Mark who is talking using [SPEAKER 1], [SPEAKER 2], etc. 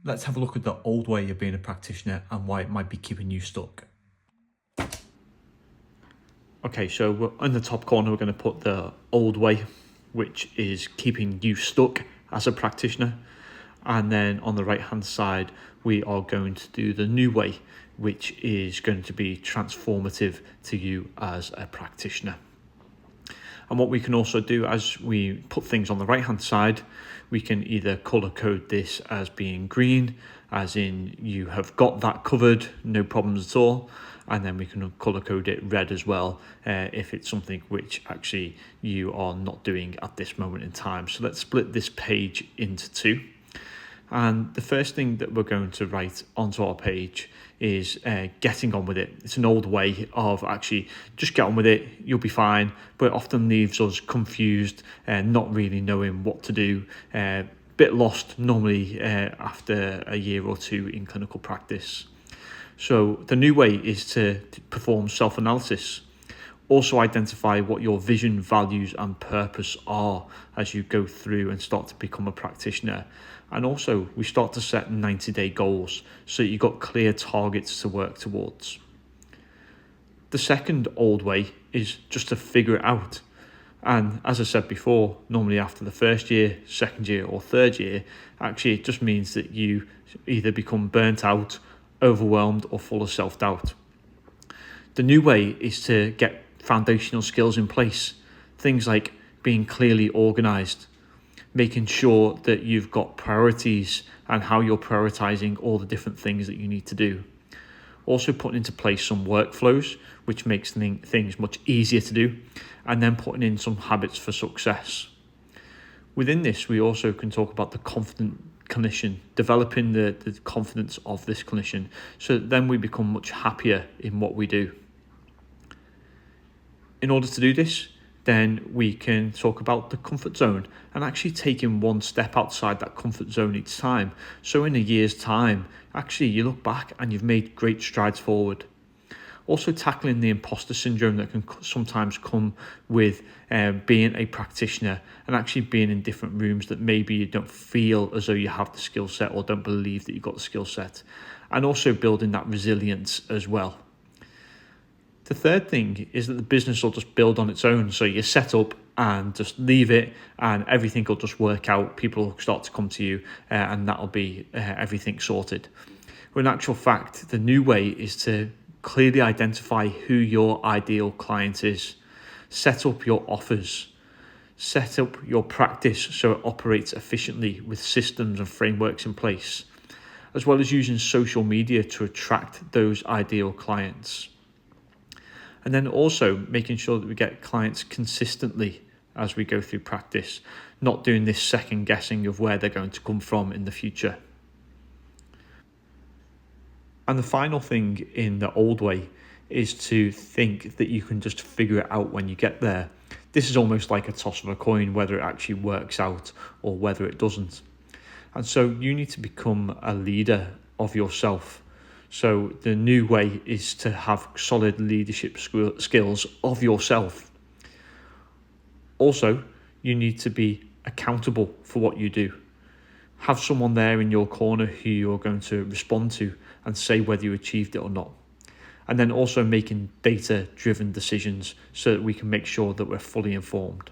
[SPEAKER 1] let's have a look at the old way of being a practitioner and why it might be keeping you stuck. Okay, so in the top corner, we're going to put the old way, which is keeping you stuck as a practitioner. And then on the right hand side, we are going to do the new way, which is going to be transformative to you as a practitioner. And what we can also do as we put things on the right hand side, we can either color code this as being green, as in you have got that covered, no problems at all. And then we can color code it red as well, if it's something which actually you are not doing at this moment in time. So let's split this page into two. And the first thing that we're going to write onto our page is getting on with it. It's an old way of actually just get on with it, you'll be fine, but it often leaves us confused and not really knowing what to do, bit lost normally after a year or two in clinical practice. So the new way is to perform self-analysis. Also identify what your vision, values and purpose are as you go through and start to become a practitioner. And also we start to set 90-day goals so you've got clear targets to work towards. The second old way is just to figure it out. And as I said before, normally after the first year, second year or third year, actually it just means that you either become burnt out, overwhelmed or full of self-doubt. The new way is to get foundational skills in place. Things like being clearly organized, making sure that you've got priorities and how you're prioritizing all the different things that you need to do. Also putting into place some workflows, which makes things much easier to do, and then putting in some habits for success. Within this, we also can talk about the confident clinician, developing the confidence of this clinician, so that then we become much happier in what we do. In order to do this, then we can talk about the comfort zone and actually taking one step outside that comfort zone each time. So in a year's time, actually you look back and you've made great strides forward. Also tackling the imposter syndrome that can sometimes come with being a practitioner and actually being in different rooms that maybe you don't feel as though you have the skill set or don't believe that you've got the skill set. And also building that resilience as well. The third thing is that the business will just build on its own. So you set up and just leave it and everything will just work out. People will start to come to you and that'll be everything sorted. But in actual fact, the new way is to clearly identify who your ideal client is. Set up your offers. Set up your practice so it operates efficiently with systems and frameworks in place, as well as using social media to attract those ideal clients. And then also making sure that we get clients consistently as we go through practice, not doing this second guessing of where they're going to come from in the future. And the final thing in the old way is to think that you can just figure it out when you get there. This is almost like a toss of a coin, whether it actually works out or whether it doesn't. And so you need to become a leader of yourself. So the new way is to have solid leadership skills of yourself. Also, you need to be accountable for what you do. Have someone there in your corner who you're going to respond to and say whether you achieved it or not. And then also making data-driven decisions so that we can make sure that we're fully informed.